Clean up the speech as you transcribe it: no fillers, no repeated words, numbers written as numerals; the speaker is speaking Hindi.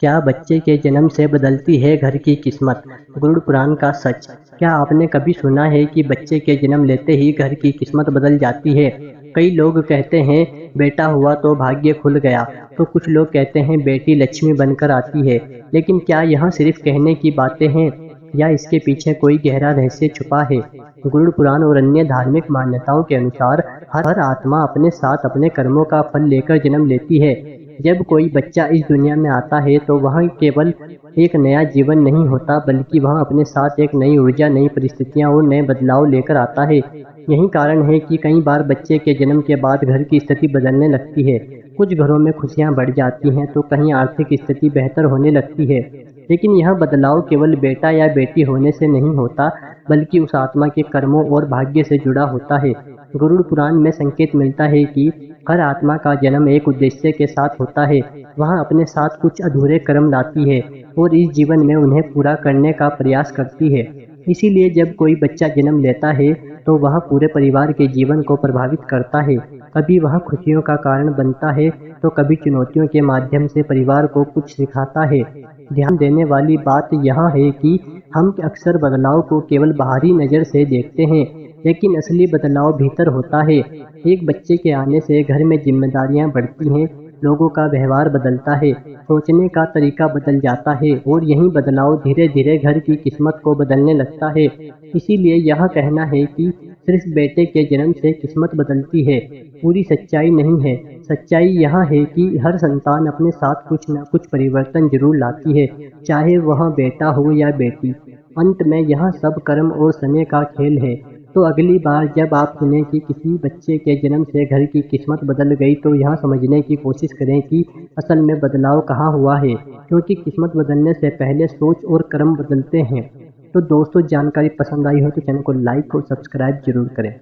क्या बच्चे के जन्म से बदलती है घर की किस्मत? गरुड़ पुराण का सच। क्या आपने कभी सुना है कि बच्चे के जन्म लेते ही घर की किस्मत बदल जाती है? कई लोग कहते हैं बेटा हुआ तो भाग्य खुल गया, तो कुछ लोग कहते हैं बेटी लक्ष्मी बनकर आती है। लेकिन क्या यह सिर्फ कहने की बातें हैं या इसके पीछे कोई गहरा रहस्य छुपा है? गरुड़ पुराण और अन्य धार्मिक मान्यताओं के अनुसार हर आत्मा अपने साथ अपने कर्मों का फल लेकर जन्म लेती है। जब कोई बच्चा इस दुनिया में आता है तो वह केवल एक नया जीवन नहीं होता, बल्कि वह अपने साथ एक नई ऊर्जा, नई परिस्थितियाँ और नए बदलाव लेकर आता है। यही कारण है कि कई बार बच्चे के जन्म के बाद घर की स्थिति बदलने लगती है। कुछ घरों में खुशियाँ बढ़ जाती हैं तो कहीं आर्थिक स्थिति बेहतर होने लगती है। लेकिन यह बदलाव केवल बेटा या बेटी होने से नहीं होता, बल्कि उस आत्मा के कर्मों और भाग्य से जुड़ा होता है। गरुड़ पुराण में संकेत मिलता है कि हर आत्मा का जन्म एक उद्देश्य के साथ होता है। वह अपने साथ कुछ अधूरे कर्म लाती है और इस जीवन में उन्हें पूरा करने का प्रयास करती है। इसीलिए जब कोई बच्चा जन्म लेता है तो वह पूरे परिवार के जीवन को प्रभावित करता है। कभी वह खुशियों का कारण बनता है तो कभी चुनौतियों के माध्यम से परिवार को कुछ सिखाता है। ध्यान देने वाली बात यह है कि हम अक्सर बदलाव को केवल बाहरी नज़र से देखते हैं, लेकिन असली बदलाव भीतर होता है। एक बच्चे के आने से घर में जिम्मेदारियां बढ़ती हैं, लोगों का व्यवहार बदलता है, सोचने का तरीका बदल जाता है और यही बदलाव धीरे धीरे घर की किस्मत को बदलने लगता है। इसीलिए यह कहना है कि सिर्फ बेटे के जन्म से किस्मत बदलती है, पूरी सच्चाई नहीं है। सच्चाई यह है कि हर संतान अपने साथ कुछ न कुछ परिवर्तन जरूर लाती है, चाहे वह बेटा हो या बेटी। अंत में यह सब कर्म और समय का खेल है। तो अगली बार जब आप सुनें कि किसी बच्चे के जन्म से घर की किस्मत बदल गई, तो यह समझने की कोशिश करें कि असल में बदलाव कहाँ हुआ है, क्योंकि किस्मत बदलने से पहले सोच और कर्म बदलते हैं। तो दोस्तों, जानकारी पसंद आई हो तो चैनल को लाइक और सब्सक्राइब जरूर करें।